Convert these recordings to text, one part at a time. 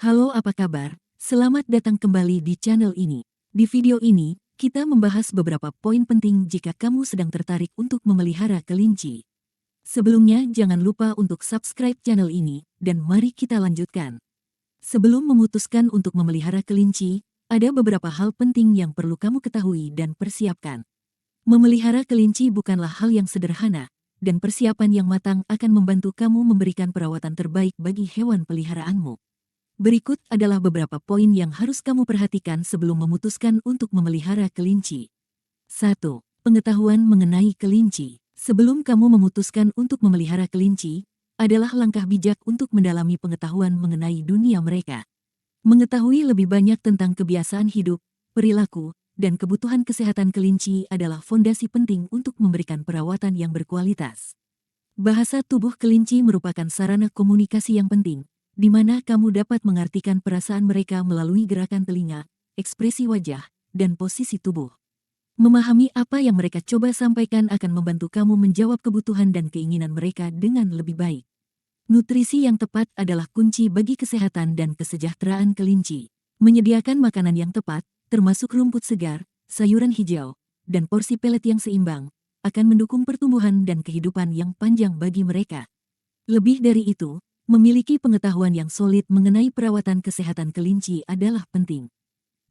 Halo, apa kabar? Selamat datang kembali di channel ini. Di video ini, kita membahas beberapa poin penting jika kamu sedang tertarik untuk memelihara kelinci. Sebelumnya, jangan lupa untuk subscribe channel ini, dan mari kita lanjutkan. Sebelum memutuskan untuk memelihara kelinci, ada beberapa hal penting yang perlu kamu ketahui dan persiapkan. Memelihara kelinci bukanlah hal yang sederhana, dan persiapan yang matang akan membantu kamu memberikan perawatan terbaik bagi hewan peliharaanmu. Berikut adalah beberapa poin yang harus kamu perhatikan sebelum memutuskan untuk memelihara kelinci. 1. Pengetahuan mengenai kelinci. Sebelum kamu memutuskan untuk memelihara kelinci, adalah langkah bijak untuk mendalami pengetahuan mengenai dunia mereka. Mengetahui lebih banyak tentang kebiasaan hidup, perilaku, dan kebutuhan kesehatan kelinci adalah fondasi penting untuk memberikan perawatan yang berkualitas. Bahasa tubuh kelinci merupakan sarana komunikasi yang penting, di mana kamu dapat mengartikan perasaan mereka melalui gerakan telinga, ekspresi wajah, dan posisi tubuh. Memahami apa yang mereka coba sampaikan akan membantu kamu menjawab kebutuhan dan keinginan mereka dengan lebih baik. Nutrisi yang tepat adalah kunci bagi kesehatan dan kesejahteraan kelinci. Menyediakan makanan yang tepat, termasuk rumput segar, sayuran hijau, dan porsi pelet yang seimbang, akan mendukung pertumbuhan dan kehidupan yang panjang bagi mereka. Lebih dari itu, memiliki pengetahuan yang solid mengenai perawatan kesehatan kelinci adalah penting.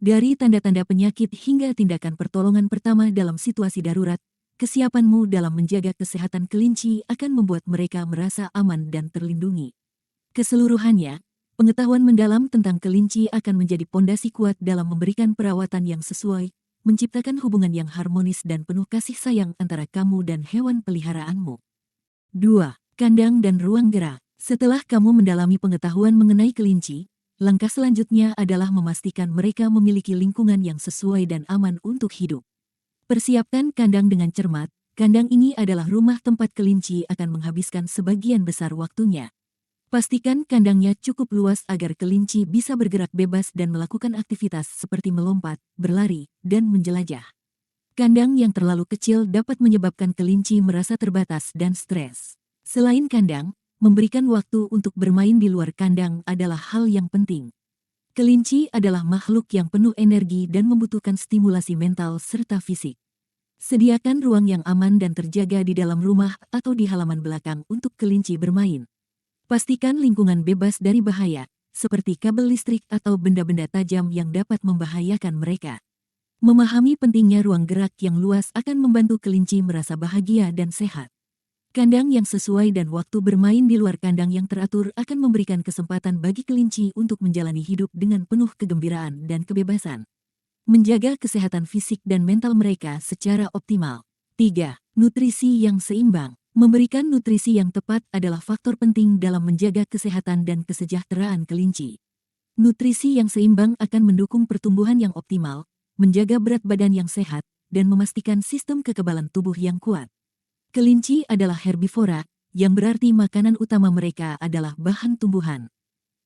Dari tanda-tanda penyakit hingga tindakan pertolongan pertama dalam situasi darurat, kesiapanmu dalam menjaga kesehatan kelinci akan membuat mereka merasa aman dan terlindungi. Keseluruhannya, pengetahuan mendalam tentang kelinci akan menjadi pondasi kuat dalam memberikan perawatan yang sesuai, menciptakan hubungan yang harmonis dan penuh kasih sayang antara kamu dan hewan peliharaanmu. 2. Kandang dan ruang gerak. Setelah kamu mendalami pengetahuan mengenai kelinci, langkah selanjutnya adalah memastikan mereka memiliki lingkungan yang sesuai dan aman untuk hidup. Persiapkan kandang dengan cermat. Kandang ini adalah rumah tempat kelinci akan menghabiskan sebagian besar waktunya. Pastikan kandangnya cukup luas agar kelinci bisa bergerak bebas dan melakukan aktivitas seperti melompat, berlari, dan menjelajah. Kandang yang terlalu kecil dapat menyebabkan kelinci merasa terbatas dan stres. Selain kandang, memberikan waktu untuk bermain di luar kandang adalah hal yang penting. Kelinci adalah makhluk yang penuh energi dan membutuhkan stimulasi mental serta fisik. Sediakan ruang yang aman dan terjaga di dalam rumah atau di halaman belakang untuk kelinci bermain. Pastikan lingkungan bebas dari bahaya, seperti kabel listrik atau benda-benda tajam yang dapat membahayakan mereka. Memahami pentingnya ruang gerak yang luas akan membantu kelinci merasa bahagia dan sehat. Kandang yang sesuai dan waktu bermain di luar kandang yang teratur akan memberikan kesempatan bagi kelinci untuk menjalani hidup dengan penuh kegembiraan dan kebebasan. Menjaga kesehatan fisik dan mental mereka secara optimal. 3. Nutrisi yang seimbang. Memberikan nutrisi yang tepat adalah faktor penting dalam menjaga kesehatan dan kesejahteraan kelinci. Nutrisi yang seimbang akan mendukung pertumbuhan yang optimal, menjaga berat badan yang sehat, dan memastikan sistem kekebalan tubuh yang kuat. Kelinci adalah herbivora, yang berarti makanan utama mereka adalah bahan tumbuhan.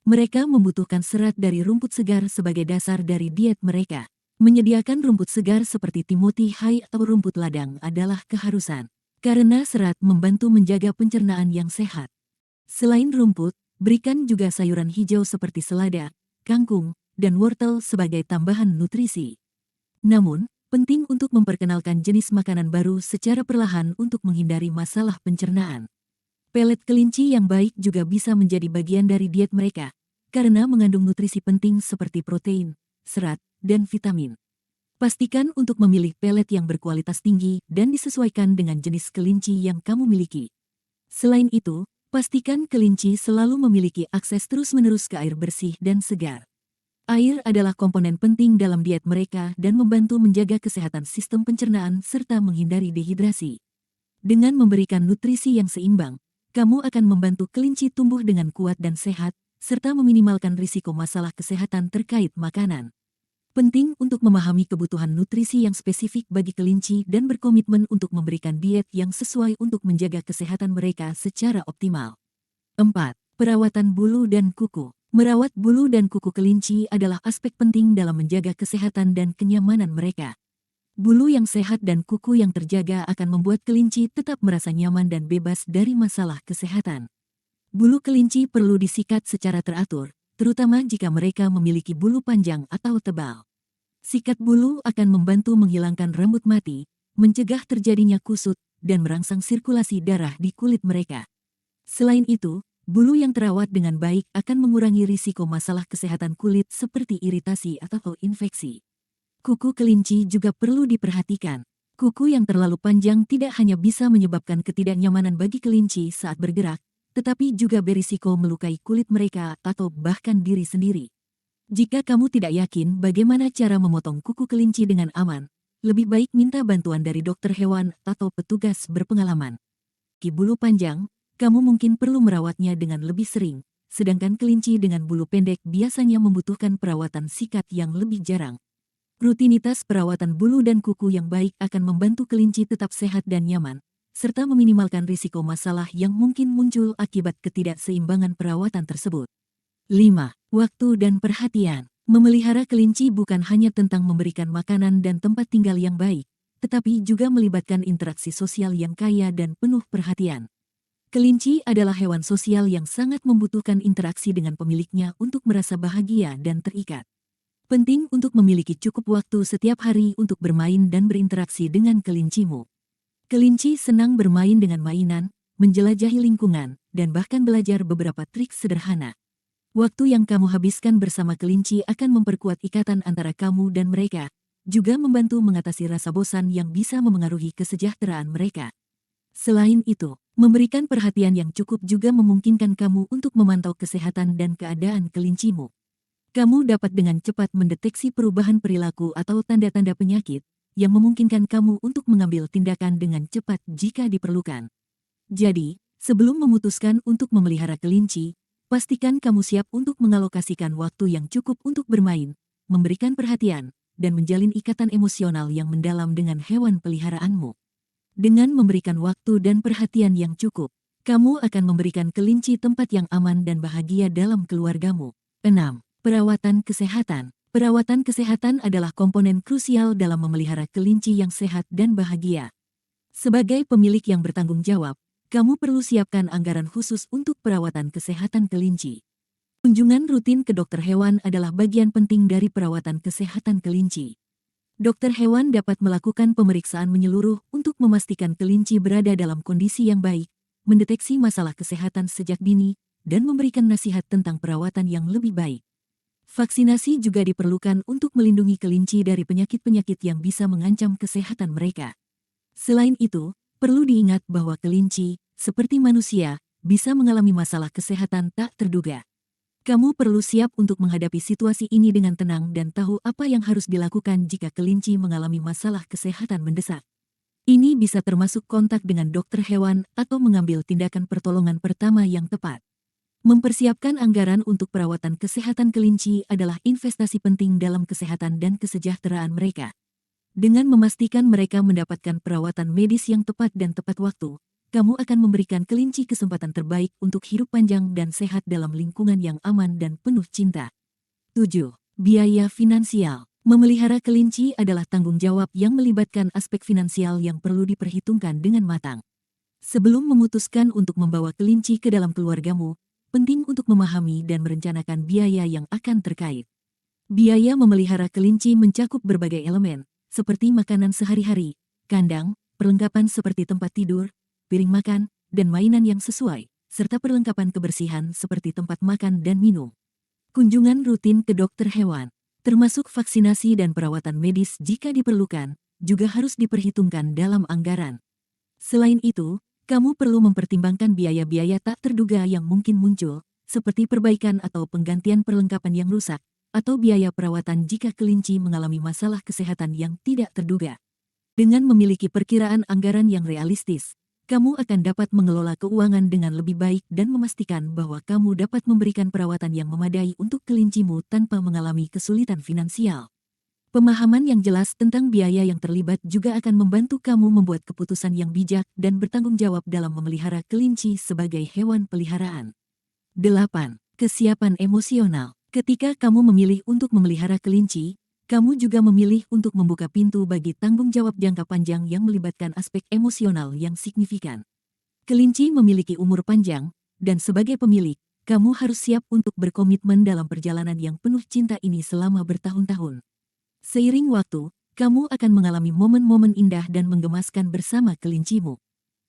Mereka membutuhkan serat dari rumput segar sebagai dasar dari diet mereka. Menyediakan rumput segar seperti Timothy Hay atau rumput ladang adalah keharusan, karena serat membantu menjaga pencernaan yang sehat. Selain rumput, berikan juga sayuran hijau seperti selada, kangkung, dan wortel sebagai tambahan nutrisi. Namun, penting untuk memperkenalkan jenis makanan baru secara perlahan untuk menghindari masalah pencernaan. Pelet kelinci yang baik juga bisa menjadi bagian dari diet mereka, karena mengandung nutrisi penting seperti protein, serat, dan vitamin. Pastikan untuk memilih pelet yang berkualitas tinggi dan disesuaikan dengan jenis kelinci yang kamu miliki. Selain itu, pastikan kelinci selalu memiliki akses terus-menerus ke air bersih dan segar. Air adalah komponen penting dalam diet mereka dan membantu menjaga kesehatan sistem pencernaan serta menghindari dehidrasi. Dengan memberikan nutrisi yang seimbang, kamu akan membantu kelinci tumbuh dengan kuat dan sehat, serta meminimalkan risiko masalah kesehatan terkait makanan. Penting untuk memahami kebutuhan nutrisi yang spesifik bagi kelinci dan berkomitmen untuk memberikan diet yang sesuai untuk menjaga kesehatan mereka secara optimal. 4. Perawatan bulu dan kuku. Merawat bulu dan kuku kelinci adalah aspek penting dalam menjaga kesehatan dan kenyamanan mereka. Bulu yang sehat dan kuku yang terjaga akan membuat kelinci tetap merasa nyaman dan bebas dari masalah kesehatan. Bulu kelinci perlu disikat secara teratur, terutama jika mereka memiliki bulu panjang atau tebal. Sikat bulu akan membantu menghilangkan rambut mati, mencegah terjadinya kusut, dan merangsang sirkulasi darah di kulit mereka. Selain itu, bulu yang terawat dengan baik akan mengurangi risiko masalah kesehatan kulit seperti iritasi atau infeksi. Kuku kelinci juga perlu diperhatikan. Kuku yang terlalu panjang tidak hanya bisa menyebabkan ketidaknyamanan bagi kelinci saat bergerak, tetapi juga berisiko melukai kulit mereka atau bahkan diri sendiri. Jika kamu tidak yakin bagaimana cara memotong kuku kelinci dengan aman, lebih baik minta bantuan dari dokter hewan atau petugas berpengalaman. Di bulu panjang, kamu mungkin perlu merawatnya dengan lebih sering, sedangkan kelinci dengan bulu pendek biasanya membutuhkan perawatan sikat yang lebih jarang. Rutinitas perawatan bulu dan kuku yang baik akan membantu kelinci tetap sehat dan nyaman, serta meminimalkan risiko masalah yang mungkin muncul akibat ketidakseimbangan perawatan tersebut. 5. Waktu dan perhatian. Memelihara kelinci bukan hanya tentang memberikan makanan dan tempat tinggal yang baik, tetapi juga melibatkan interaksi sosial yang kaya dan penuh perhatian. Kelinci adalah hewan sosial yang sangat membutuhkan interaksi dengan pemiliknya untuk merasa bahagia dan terikat. Penting untuk memiliki cukup waktu setiap hari untuk bermain dan berinteraksi dengan kelincimu. Kelinci senang bermain dengan mainan, menjelajahi lingkungan, dan bahkan belajar beberapa trik sederhana. Waktu yang kamu habiskan bersama kelinci akan memperkuat ikatan antara kamu dan mereka, juga membantu mengatasi rasa bosan yang bisa memengaruhi kesejahteraan mereka. Selain itu, memberikan perhatian yang cukup juga memungkinkan kamu untuk memantau kesehatan dan keadaan kelincimu. Kamu dapat dengan cepat mendeteksi perubahan perilaku atau tanda-tanda penyakit, yang memungkinkan kamu untuk mengambil tindakan dengan cepat jika diperlukan. Jadi, sebelum memutuskan untuk memelihara kelinci, pastikan kamu siap untuk mengalokasikan waktu yang cukup untuk bermain, memberikan perhatian, dan menjalin ikatan emosional yang mendalam dengan hewan peliharaanmu. Dengan memberikan waktu dan perhatian yang cukup, kamu akan memberikan kelinci tempat yang aman dan bahagia dalam keluargamu. 6. Perawatan kesehatan. Perawatan kesehatan adalah komponen krusial dalam memelihara kelinci yang sehat dan bahagia. Sebagai pemilik yang bertanggung jawab, kamu perlu siapkan anggaran khusus untuk perawatan kesehatan kelinci. Kunjungan rutin ke dokter hewan adalah bagian penting dari perawatan kesehatan kelinci. Dokter hewan dapat melakukan pemeriksaan menyeluruh untuk memastikan kelinci berada dalam kondisi yang baik, mendeteksi masalah kesehatan sejak dini, dan memberikan nasihat tentang perawatan yang lebih baik. Vaksinasi juga diperlukan untuk melindungi kelinci dari penyakit-penyakit yang bisa mengancam kesehatan mereka. Selain itu, perlu diingat bahwa kelinci, seperti manusia, bisa mengalami masalah kesehatan tak terduga. Kamu perlu siap untuk menghadapi situasi ini dengan tenang dan tahu apa yang harus dilakukan jika kelinci mengalami masalah kesehatan mendesak. Ini bisa termasuk kontak dengan dokter hewan atau mengambil tindakan pertolongan pertama yang tepat. Mempersiapkan anggaran untuk perawatan kesehatan kelinci adalah investasi penting dalam kesehatan dan kesejahteraan mereka. Dengan memastikan mereka mendapatkan perawatan medis yang tepat dan tepat waktu, kamu akan memberikan kelinci kesempatan terbaik untuk hidup panjang dan sehat dalam lingkungan yang aman dan penuh cinta. 7. Biaya finansial. Memelihara kelinci adalah tanggung jawab yang melibatkan aspek finansial yang perlu diperhitungkan dengan matang. Sebelum memutuskan untuk membawa kelinci ke dalam keluargamu, penting untuk memahami dan merencanakan biaya yang akan terkait. Biaya memelihara kelinci mencakup berbagai elemen, seperti makanan sehari-hari, kandang, perlengkapan seperti tempat tidur, piring makan, dan mainan yang sesuai, serta perlengkapan kebersihan seperti tempat makan dan minum. Kunjungan rutin ke dokter hewan, termasuk vaksinasi dan perawatan medis jika diperlukan, juga harus diperhitungkan dalam anggaran. Selain itu, kamu perlu mempertimbangkan biaya-biaya tak terduga yang mungkin muncul, seperti perbaikan atau penggantian perlengkapan yang rusak, atau biaya perawatan jika kelinci mengalami masalah kesehatan yang tidak terduga. Dengan memiliki perkiraan anggaran yang realistis, kamu akan dapat mengelola keuangan dengan lebih baik dan memastikan bahwa kamu dapat memberikan perawatan yang memadai untuk kelincimu tanpa mengalami kesulitan finansial. Pemahaman yang jelas tentang biaya yang terlibat juga akan membantu kamu membuat keputusan yang bijak dan bertanggung jawab dalam memelihara kelinci sebagai hewan peliharaan. 8. Kesiapan emosional. Ketika kamu memilih untuk memelihara kelinci, kamu juga memilih untuk membuka pintu bagi tanggung jawab jangka panjang yang melibatkan aspek emosional yang signifikan. Kelinci memiliki umur panjang, dan sebagai pemilik, kamu harus siap untuk berkomitmen dalam perjalanan yang penuh cinta ini selama bertahun-tahun. Seiring waktu, kamu akan mengalami momen-momen indah dan menggemaskan bersama kelincimu.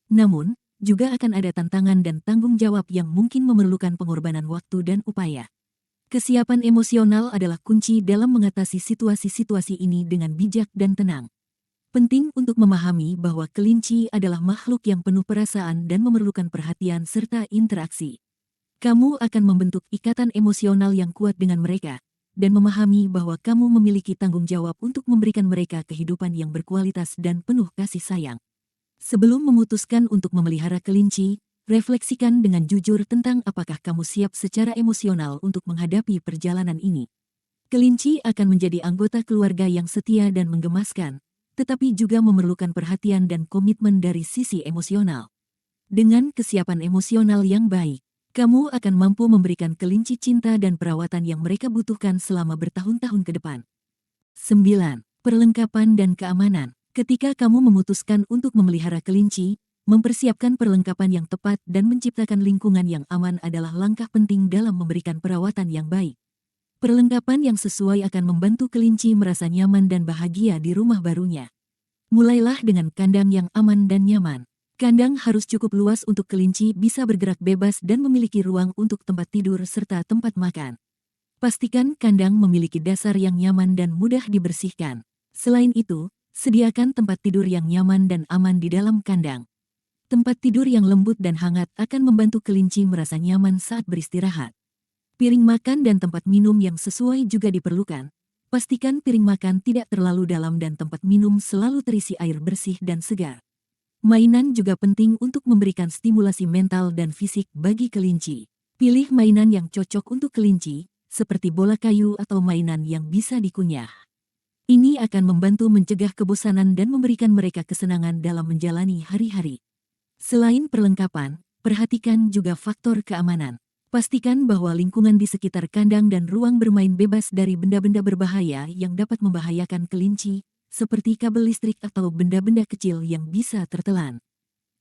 Namun, juga akan ada tantangan dan tanggung jawab yang mungkin memerlukan pengorbanan waktu dan upaya. Kesiapan emosional adalah kunci dalam mengatasi situasi-situasi ini dengan bijak dan tenang. Penting untuk memahami bahwa kelinci adalah makhluk yang penuh perasaan dan memerlukan perhatian serta interaksi. Kamu akan membentuk ikatan emosional yang kuat dengan mereka, dan memahami bahwa kamu memiliki tanggung jawab untuk memberikan mereka kehidupan yang berkualitas dan penuh kasih sayang. Sebelum memutuskan untuk memelihara kelinci, refleksikan dengan jujur tentang apakah kamu siap secara emosional untuk menghadapi perjalanan ini. Kelinci akan menjadi anggota keluarga yang setia dan menggemaskan, tetapi juga memerlukan perhatian dan komitmen dari sisi emosional. Dengan kesiapan emosional yang baik, kamu akan mampu memberikan kelinci cinta dan perawatan yang mereka butuhkan selama bertahun-tahun ke depan. 9. Perlengkapan dan keamanan. Ketika kamu memutuskan untuk memelihara kelinci, mempersiapkan perlengkapan yang tepat dan menciptakan lingkungan yang aman adalah langkah penting dalam memberikan perawatan yang baik. Perlengkapan yang sesuai akan membantu kelinci merasa nyaman dan bahagia di rumah barunya. Mulailah dengan kandang yang aman dan nyaman. Kandang harus cukup luas untuk kelinci bisa bergerak bebas dan memiliki ruang untuk tempat tidur serta tempat makan. Pastikan kandang memiliki dasar yang nyaman dan mudah dibersihkan. Selain itu, sediakan tempat tidur yang nyaman dan aman di dalam kandang. Tempat tidur yang lembut dan hangat akan membantu kelinci merasa nyaman saat beristirahat. Piring makan dan tempat minum yang sesuai juga diperlukan. Pastikan piring makan tidak terlalu dalam dan tempat minum selalu terisi air bersih dan segar. Mainan juga penting untuk memberikan stimulasi mental dan fisik bagi kelinci. Pilih mainan yang cocok untuk kelinci, seperti bola kayu atau mainan yang bisa dikunyah. Ini akan membantu mencegah kebosanan dan memberikan mereka kesenangan dalam menjalani hari-hari. Selain perlengkapan, perhatikan juga faktor keamanan. Pastikan bahwa lingkungan di sekitar kandang dan ruang bermain bebas dari benda-benda berbahaya yang dapat membahayakan kelinci, seperti kabel listrik atau benda-benda kecil yang bisa tertelan.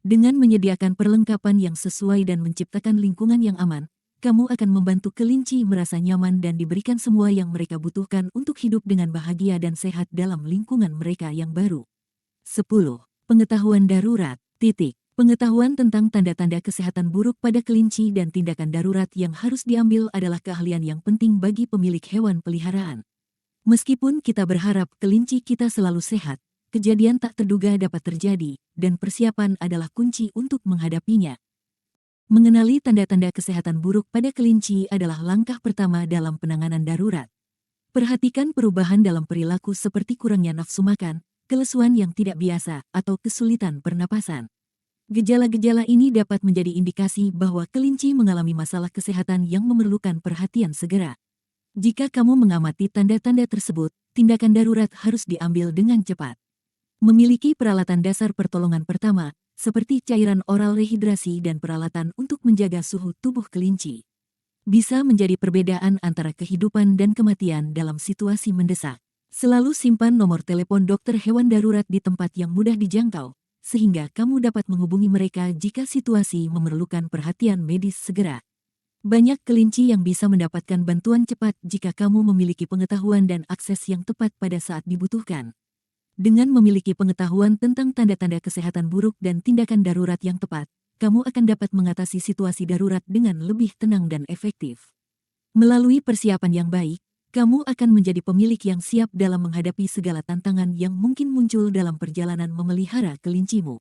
Dengan menyediakan perlengkapan yang sesuai dan menciptakan lingkungan yang aman, kamu akan membantu kelinci merasa nyaman dan diberikan semua yang mereka butuhkan untuk hidup dengan bahagia dan sehat dalam lingkungan mereka yang baru. 10. Pengetahuan darurat. Pengetahuan tentang tanda-tanda kesehatan buruk pada kelinci dan tindakan darurat yang harus diambil adalah keahlian yang penting bagi pemilik hewan peliharaan. Meskipun kita berharap kelinci kita selalu sehat, kejadian tak terduga dapat terjadi, dan persiapan adalah kunci untuk menghadapinya. Mengenali tanda-tanda kesehatan buruk pada kelinci adalah langkah pertama dalam penanganan darurat. Perhatikan perubahan dalam perilaku seperti kurangnya nafsu makan, kelesuan yang tidak biasa, atau kesulitan pernapasan. Gejala-gejala ini dapat menjadi indikasi bahwa kelinci mengalami masalah kesehatan yang memerlukan perhatian segera. Jika kamu mengamati tanda-tanda tersebut, tindakan darurat harus diambil dengan cepat. Memiliki peralatan dasar pertolongan pertama, seperti cairan oral rehidrasi dan peralatan untuk menjaga suhu tubuh kelinci, bisa menjadi perbedaan antara kehidupan dan kematian dalam situasi mendesak. Selalu simpan nomor telepon dokter hewan darurat di tempat yang mudah dijangkau, sehingga kamu dapat menghubungi mereka jika situasi memerlukan perhatian medis segera. Banyak kelinci yang bisa mendapatkan bantuan cepat jika kamu memiliki pengetahuan dan akses yang tepat pada saat dibutuhkan. Dengan memiliki pengetahuan tentang tanda-tanda kesehatan buruk dan tindakan darurat yang tepat, kamu akan dapat mengatasi situasi darurat dengan lebih tenang dan efektif. Melalui persiapan yang baik, kamu akan menjadi pemilik yang siap dalam menghadapi segala tantangan yang mungkin muncul dalam perjalanan memelihara kelincimu.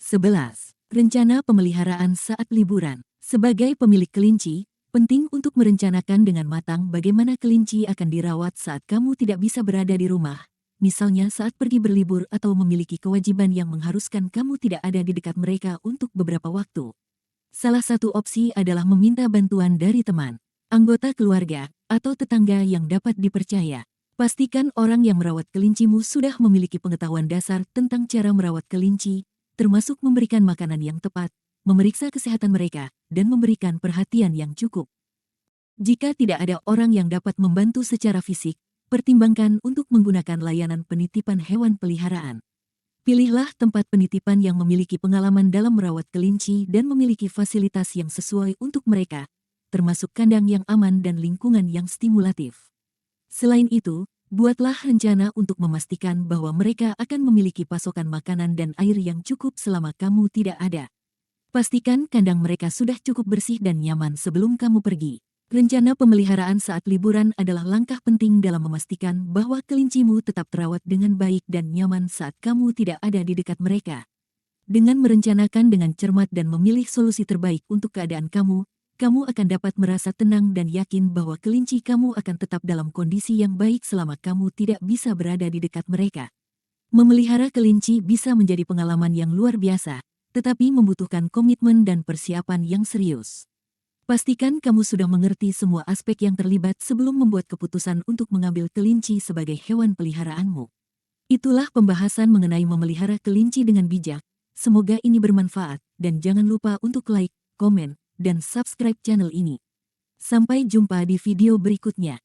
11. Rencana pemeliharaan saat liburan. Sebagai pemilik kelinci, penting untuk merencanakan dengan matang bagaimana kelinci akan dirawat saat kamu tidak bisa berada di rumah. Misalnya saat pergi berlibur atau memiliki kewajiban yang mengharuskan kamu tidak ada di dekat mereka untuk beberapa waktu. Salah satu opsi adalah meminta bantuan dari teman, anggota keluarga, atau tetangga yang dapat dipercaya. Pastikan orang yang merawat kelincimu sudah memiliki pengetahuan dasar tentang cara merawat kelinci, termasuk memberikan makanan yang tepat, memeriksa kesehatan mereka, dan memberikan perhatian yang cukup. Jika tidak ada orang yang dapat membantu secara fisik, pertimbangkan untuk menggunakan layanan penitipan hewan peliharaan. Pilihlah tempat penitipan yang memiliki pengalaman dalam merawat kelinci dan memiliki fasilitas yang sesuai untuk mereka, termasuk kandang yang aman dan lingkungan yang stimulatif. Selain itu, buatlah rencana untuk memastikan bahwa mereka akan memiliki pasokan makanan dan air yang cukup selama kamu tidak ada. Pastikan kandang mereka sudah cukup bersih dan nyaman sebelum kamu pergi. Rencana pemeliharaan saat liburan adalah langkah penting dalam memastikan bahwa kelincimu tetap terawat dengan baik dan nyaman saat kamu tidak ada di dekat mereka. Dengan merencanakan dengan cermat dan memilih solusi terbaik untuk keadaan kamu, kamu akan dapat merasa tenang dan yakin bahwa kelinci kamu akan tetap dalam kondisi yang baik selama kamu tidak bisa berada di dekat mereka. Memelihara kelinci bisa menjadi pengalaman yang luar biasa, tetapi membutuhkan komitmen dan persiapan yang serius. Pastikan kamu sudah mengerti semua aspek yang terlibat sebelum membuat keputusan untuk mengambil kelinci sebagai hewan peliharaanmu. Itulah pembahasan mengenai memelihara kelinci dengan bijak. Semoga ini bermanfaat, dan jangan lupa untuk like, komen, dan subscribe channel ini. Sampai jumpa di video berikutnya.